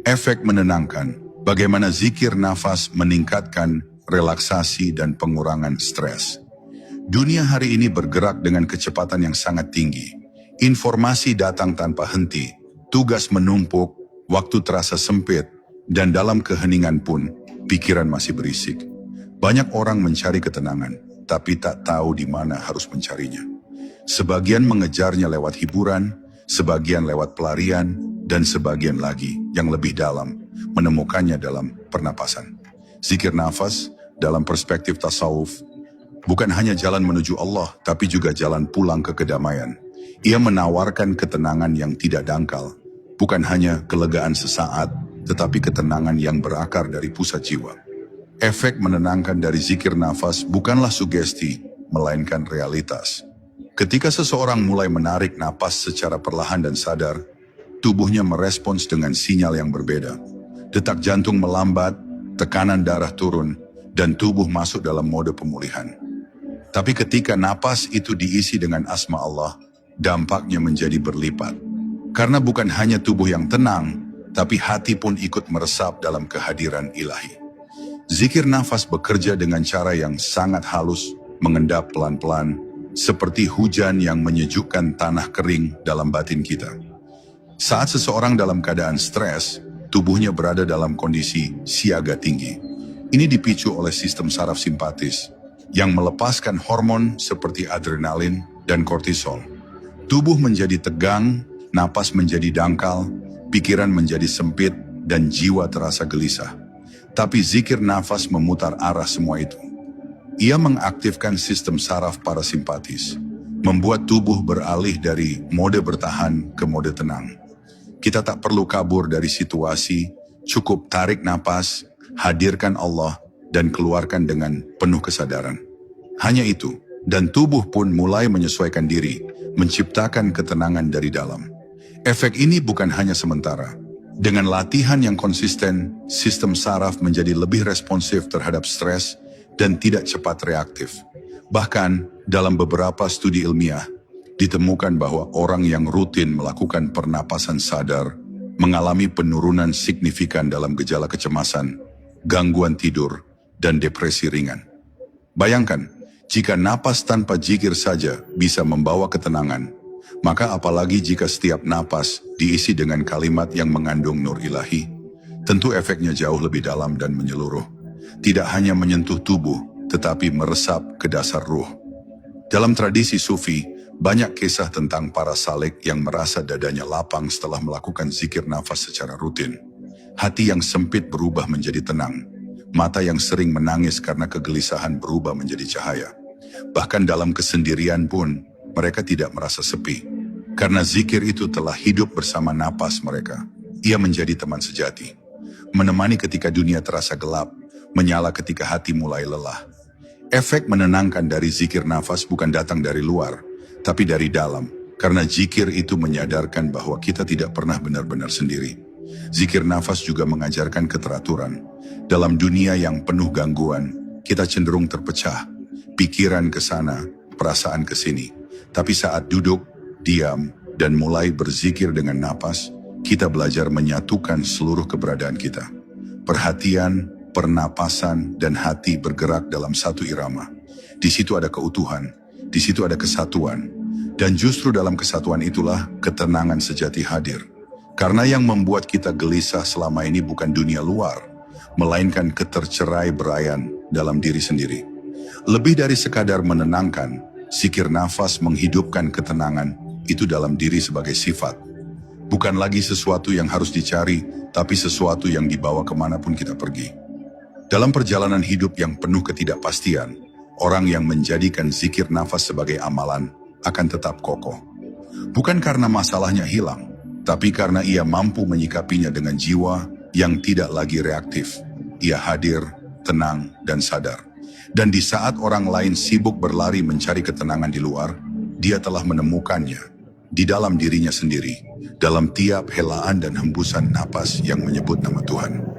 Efek menenangkan, bagaimana zikir nafas meningkatkan relaksasi dan pengurangan stres. Dunia hari ini bergerak dengan kecepatan yang sangat tinggi. Informasi datang tanpa henti, tugas menumpuk, waktu terasa sempit, dan dalam keheningan pun, pikiran masih berisik. Banyak orang mencari ketenangan, tapi tak tahu di mana harus mencarinya. Sebagian mengejarnya lewat hiburan, sebagian lewat pelarian, dan sebagian lagi yang lebih dalam, menemukannya dalam pernapasan. Zikir nafas, dalam perspektif tasawuf, bukan hanya jalan menuju Allah, tapi juga jalan pulang ke kedamaian. Ia menawarkan ketenangan yang tidak dangkal, bukan hanya kelegaan sesaat, tetapi ketenangan yang berakar dari pusat jiwa. Efek menenangkan dari zikir nafas bukanlah sugesti, melainkan realitas. Ketika seseorang mulai menarik napas secara perlahan dan sadar, tubuhnya merespons dengan sinyal yang berbeda. Detak jantung melambat, tekanan darah turun, dan tubuh masuk dalam mode pemulihan. Tapi ketika napas itu diisi dengan asma Allah, dampaknya menjadi berlipat. Karena bukan hanya tubuh yang tenang, tapi hati pun ikut meresap dalam kehadiran ilahi. Zikir nafas bekerja dengan cara yang sangat halus, mengendap pelan-pelan, seperti hujan yang menyejukkan tanah kering dalam batin kita. Saat seseorang dalam keadaan stres, tubuhnya berada dalam kondisi siaga tinggi. Ini dipicu oleh sistem saraf simpatis, yang melepaskan hormon seperti adrenalin dan kortisol. Tubuh menjadi tegang, napas menjadi dangkal, pikiran menjadi sempit, dan jiwa terasa gelisah. Tapi zikir nafas memutar arah semua itu. Ia mengaktifkan sistem saraf parasimpatis, membuat tubuh beralih dari mode bertahan ke mode tenang. Kita tak perlu kabur dari situasi, cukup tarik napas, hadirkan Allah, dan keluarkan dengan penuh kesadaran. Hanya itu, dan tubuh pun mulai menyesuaikan diri, menciptakan ketenangan dari dalam. Efek ini bukan hanya sementara. Dengan latihan yang konsisten, sistem saraf menjadi lebih responsif terhadap stres dan tidak cepat reaktif. Bahkan, dalam beberapa studi ilmiah, ditemukan bahwa orang yang rutin melakukan pernapasan sadar mengalami penurunan signifikan dalam gejala kecemasan, gangguan tidur, dan depresi ringan. Bayangkan, jika napas tanpa zikir saja bisa membawa ketenangan, maka apalagi jika setiap napas diisi dengan kalimat yang mengandung nur ilahi, tentu efeknya jauh lebih dalam dan menyeluruh. Tidak hanya menyentuh tubuh, tetapi meresap ke dasar ruh. Dalam tradisi sufi, banyak kisah tentang para salik yang merasa dadanya lapang setelah melakukan zikir nafas secara rutin. Hati yang sempit berubah menjadi tenang. Mata yang sering menangis karena kegelisahan berubah menjadi cahaya. Bahkan dalam kesendirian pun, mereka tidak merasa sepi. Karena zikir itu telah hidup bersama napas mereka. Ia menjadi teman sejati. Menemani ketika dunia terasa gelap, menyala ketika hati mulai lelah. Efek menenangkan dari zikir nafas bukan datang dari luar, tapi dari dalam. Karena zikir itu menyadarkan bahwa kita tidak pernah benar-benar sendiri. Zikir nafas juga mengajarkan keteraturan. Dalam dunia yang penuh gangguan, kita cenderung terpecah. Pikiran ke sana, perasaan ke sini. Tapi saat duduk, diam, dan mulai berzikir dengan napas, kita belajar menyatukan seluruh keberadaan kita. Perhatian, pernapasan, dan hati bergerak dalam satu irama. Di situ ada keutuhan, di situ ada kesatuan. Dan justru dalam kesatuan itulah ketenangan sejati hadir. Karena yang membuat kita gelisah selama ini bukan dunia luar, melainkan ketercerai-beraian dalam diri sendiri. Lebih dari sekadar menenangkan, zikir nafas menghidupkan ketenangan itu dalam diri sebagai sifat. Bukan lagi sesuatu yang harus dicari, tapi sesuatu yang dibawa kemanapun kita pergi. Dalam perjalanan hidup yang penuh ketidakpastian, orang yang menjadikan zikir nafas sebagai amalan akan tetap kokoh. Bukan karena masalahnya hilang, tapi karena ia mampu menyikapinya dengan jiwa yang tidak lagi reaktif. Ia hadir, tenang, dan sadar. Dan di saat orang lain sibuk berlari mencari ketenangan di luar, dia telah menemukannya di dalam dirinya sendiri, dalam tiap helaan dan hembusan napas yang menyebut nama Tuhan.